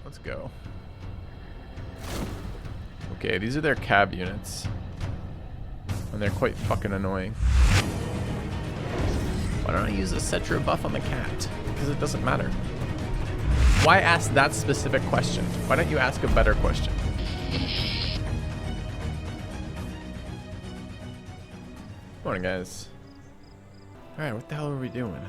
let's go. Okay, these are their cab units. And they're quite fucking annoying. Why don't I use a Cetra buff on the cat? Because it doesn't matter. Why ask that specific question? Why don't you ask a better question? Morning, guys. Alright, what the hell are we doing?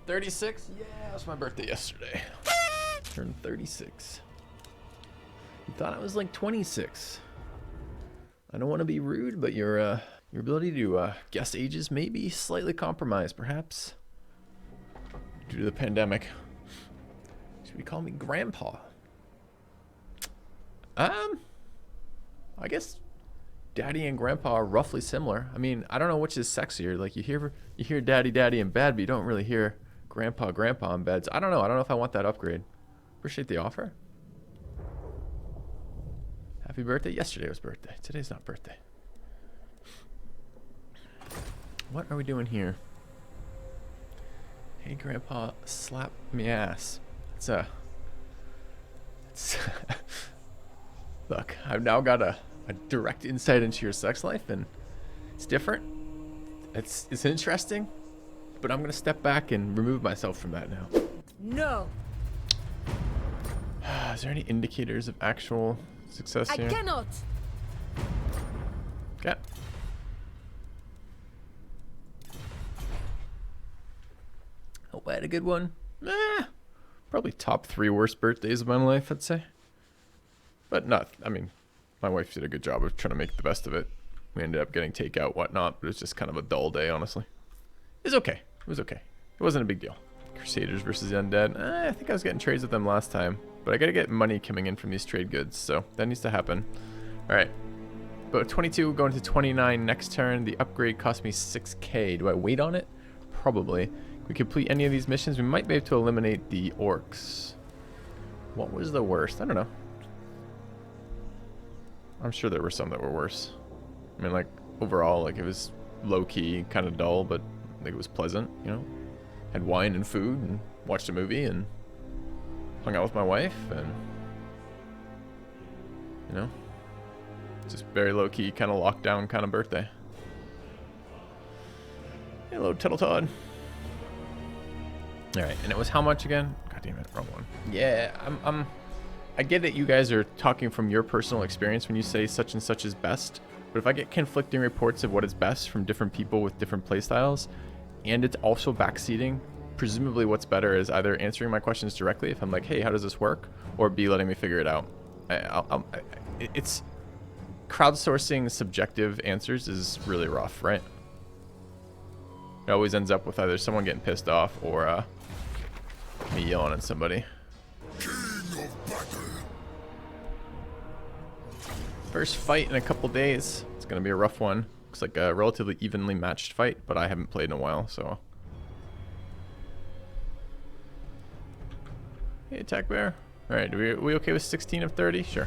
36? Yeah, it was my birthday yesterday. Turned 36. You thought I was like 26. I don't want to be rude, but your ability to guess ages may be slightly compromised, perhaps, due to the pandemic. Should we call me Grandpa? I guess Daddy and Grandpa are roughly similar. I mean, I don't know which is sexier. Like you hear Daddy, Daddy in bed, but you don't really hear Grandpa, Grandpa in bed. So I don't know. I don't know if I want that upgrade. Appreciate the offer. Happy birthday. Yesterday was birthday. Today's not birthday. What are we doing here? Hey, Grandpa, slap me ass. Look, I've now got a direct insight into your sex life, and it's different. It's interesting, but I'm gonna step back and remove myself from that now. No. Is there any indicators of actual success here? I cannot. Okay. Oh, I had a good one. Probably top 3 worst birthdays of my life, I'd say. But not, I mean, my wife did a good job of trying to make the best of it. We ended up getting takeout, whatnot, but it was just kind of a dull day, honestly. It was okay. It was okay. It wasn't a big deal. Crusaders versus the Undead. I think I was getting trades with them last time. But I gotta get money coming in from these trade goods, so that needs to happen. Alright. But 22 going to 29 next turn. The upgrade cost me 6k. Do I wait on it? Probably. If we complete any of these missions, we might be able to eliminate the orcs. What was the worst? I don't know. I'm sure there were some that were worse. I mean, like, overall, like, it was low-key, kind of dull, but I think it was pleasant, you know? Had wine and food and watched a movie and hung out with my wife and, you know, just very low-key, kind of lockdown kind of birthday. Hello, Tuttle Todd. All right, and it was how much again? God damn it, wrong one. Yeah, I get that you guys are talking from your personal experience when you say such and such is best, but if I get conflicting reports of what is best from different people with different playstyles, and it's also backseating, presumably what's better is either answering my questions directly if I'm like, hey, how does this work? Or B, letting me figure it out. It's crowdsourcing subjective answers is really rough, right? It always ends up with either someone getting pissed off or me yelling at somebody. First fight in a couple days. It's going to be a rough one. Looks like a relatively evenly matched fight, but I haven't played in a while, so. Hey, Attack Bear. Alright, are we okay with 16 of 30? Sure.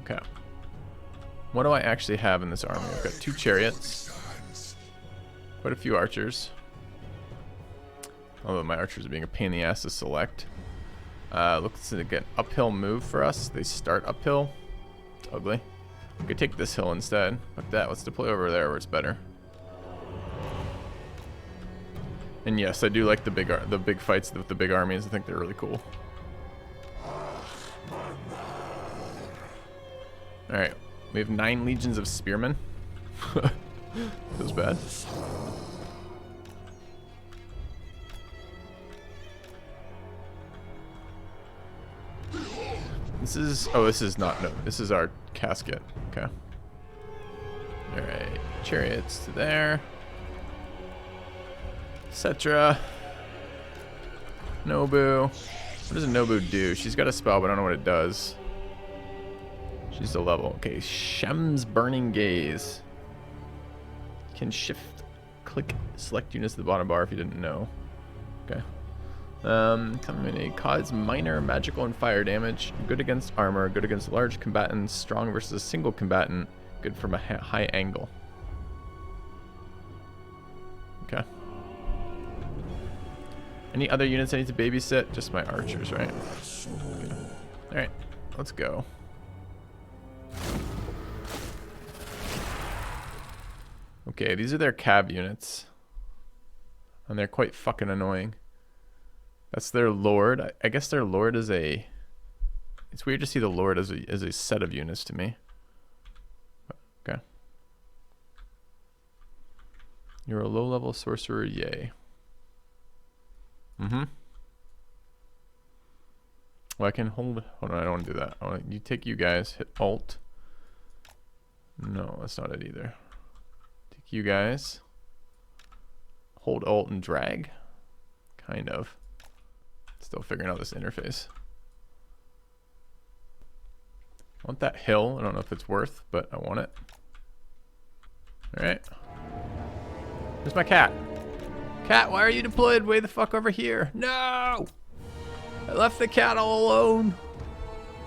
Okay. What do I actually have in this army? I've got 2 chariots. Quite a few archers. Although my archers are being a pain in the ass to select. Looks like an uphill move for us. They start uphill. It's ugly. We could take this hill instead. Fuck that. Let's deploy over there where it's better. And yes, I do like the big fights with the big armies. I think they're really cool. All right, we have 9 legions of spearmen. Feels bad. This is not, no, this is our casket. Okay. All right, chariots to there. Cetra. Nobu. What does a Nobu do? She's got a spell, but I don't know what it does. She's a level. Okay, Shem's Burning Gaze. Can shift, click, select units at the bottom bar if you didn't know. Okay. Cause minor magical and fire damage. Good against armor. Good against large combatants. Strong versus a single combatant. Good from a high angle. Okay. Any other units I need to babysit? Just my archers, right? Okay. Alright, let's go. Okay, these are their cab units. And they're quite fucking annoying. That's their lord. I guess their lord is a... It's weird to see the lord as a set of units to me. Okay. You're a low-level sorcerer, yay. Mm-hmm. Well, I can hold... Hold on, I don't want to do that. I want you take you guys, hit Alt. No, that's not it either. Take you guys. Hold Alt and drag. Kind of. Still figuring out this interface. I want that hill. I don't know if it's worth, but I want it. Alright. Where's my cat? Cat, why are you deployed way the fuck over here? No! I left the cat all alone.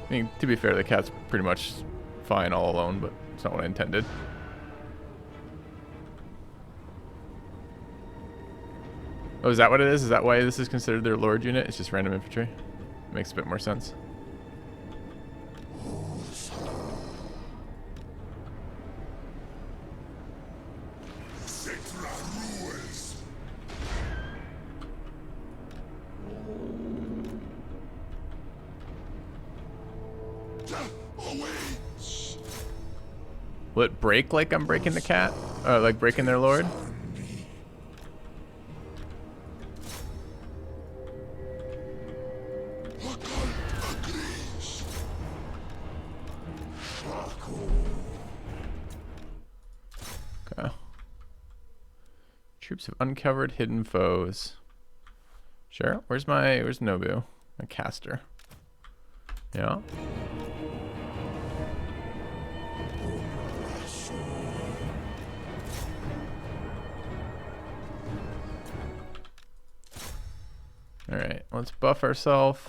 I mean, to be fair, the cat's pretty much fine all alone, but it's not what I intended. Oh, is that what it is? Is that why this is considered their lord unit? It's just random infantry? Makes a bit more sense. Will it break like I'm breaking the cat? Like breaking their lord? Okay. Troops of uncovered hidden foes. Sure. Where's Nobu? My caster. Yeah. Alright, let's buff ourselves.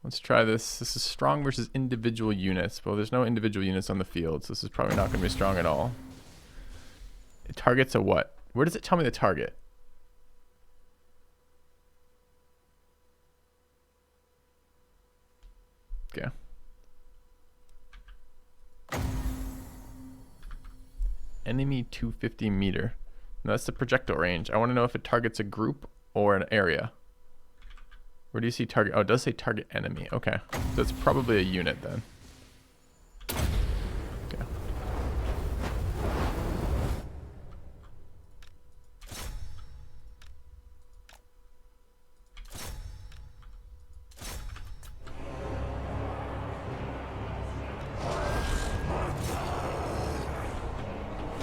Let's try this. This is strong versus individual units. Well, there's no individual units on the field, so this is probably not going to be strong at all. It targets a what? Where does it tell me the target? Okay. Enemy 250 meter. No, that's the projectile range. I want to know if it targets a group or an area. Where do you see target? Oh, it does say target enemy. Okay. So it's probably a unit then. Okay.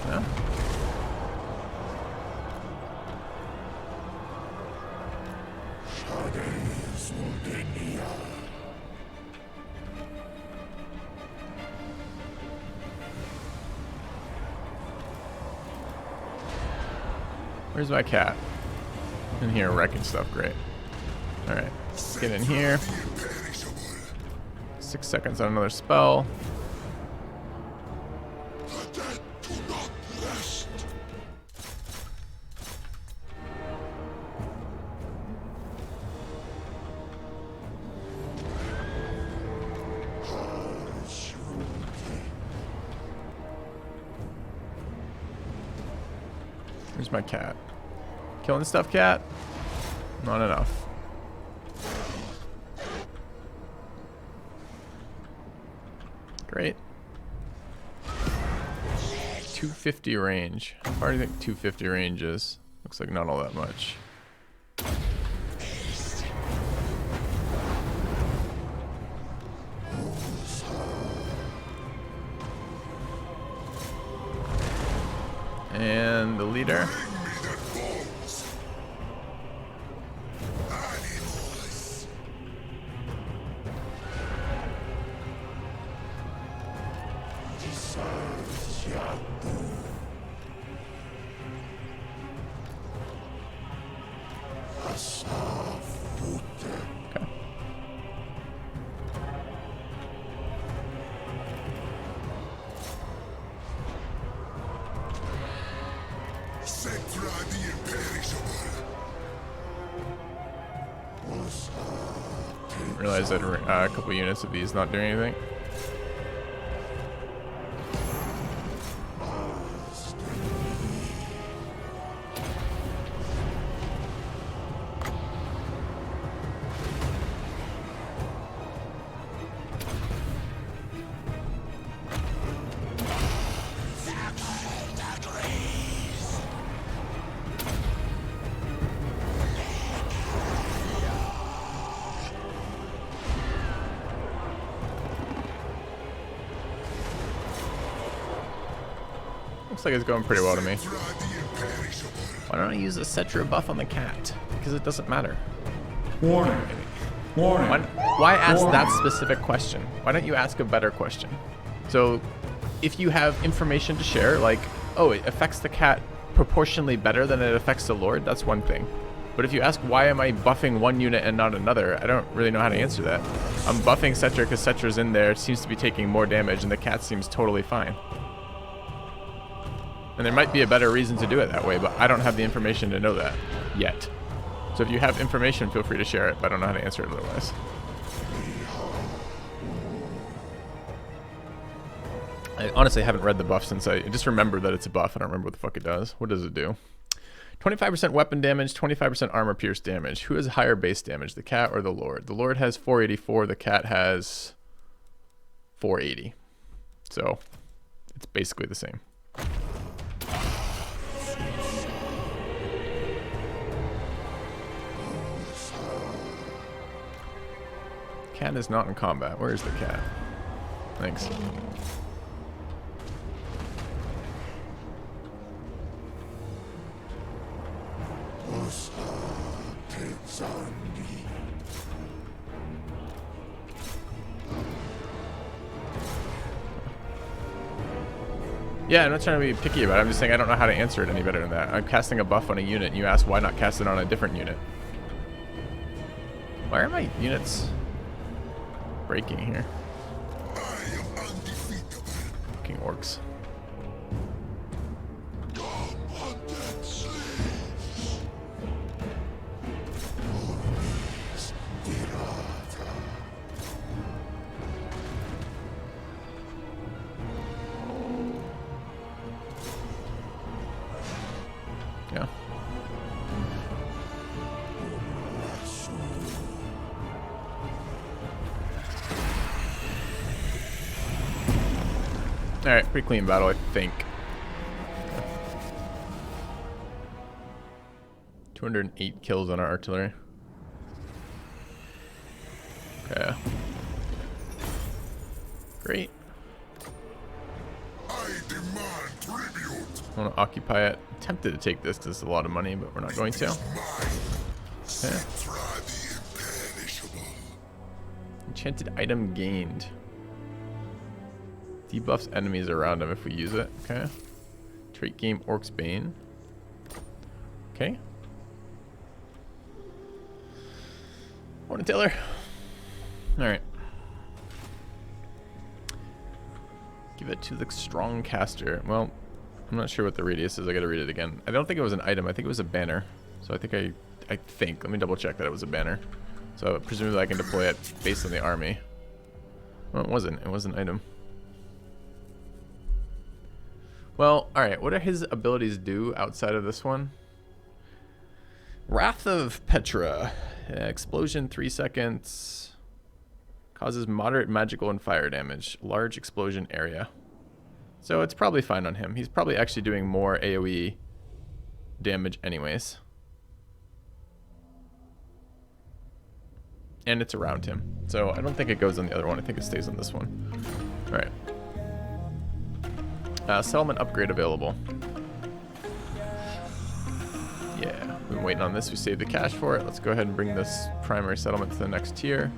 Yeah. Where's my cat? In here wrecking stuff, great. Alright, get in here. 6 seconds on another spell. Where's my cat? Killing stuff, cat? Not enough. Great. 250 range. How far do you think 250 range is? Looks like not all that much. And the leader. Realize that a couple units of these not doing anything. Looks like it's going pretty well to me. Why don't I use a Cetra buff on the cat? Because it doesn't matter. Warning. Warning. Why ask that specific question? Why don't you ask a better question? So, if you have information to share, like, oh, it affects the cat proportionally better than it affects the Lord, that's one thing. But if you ask, why am I buffing one unit and not another, I don't really know how to answer that. I'm buffing Cetra because Cetra's in there, seems to be taking more damage, and the cat seems totally fine. And there might be a better reason to do it that way, but I don't have the information to know that yet. So if you have information, feel free to share it, but I don't know how to answer it otherwise. I honestly haven't read the buff since I just remember that it's a buff. I don't remember what the fuck it does. What does it do? 25% weapon damage, 25% armor pierce damage. Who has higher base damage, the cat or the Lord? The Lord has 484, the cat has 480. So it's basically the same. Cat is not in combat. Where is the cat? Thanks. Yeah, I'm not trying to be picky about it. I'm just saying I don't know how to answer it any better than that. I'm casting a buff on a unit, and you ask why not cast it on a different unit. Why are my units breaking here? Fucking orcs. Yeah. Alright, pretty clean battle, I think. 208 kills on our artillery. Okay. Great. I demand tribute. I want to occupy it. I'm tempted to take this because it's a lot of money, but we're not going to. Okay. Enchanted item gained. Debuffs enemies around him if we use it. Okay. Trait game Orc's Bane. Okay. Morning, Taylor. Alright. Give it to the strong caster. Well, I'm not sure what the radius is. I gotta read it again. I don't think it was an item. I think it was a banner. So I think let me double check that it was a banner. So presumably I can deploy it based on the army. Well, it wasn't. It was an item. Well, alright. What do his abilities do outside of this one? Wrath of Petra. Explosion 3 seconds. Causes moderate magical and fire damage. Large explosion area. So it's probably fine on him. He's probably actually doing more AoE damage anyways. And it's around him. So I don't think it goes on the other one. I think it stays on this one. Alright. Settlement upgrade available. Yeah, we've been waiting on this. We saved the cash for it. Let's go ahead and bring this primary settlement to the next tier.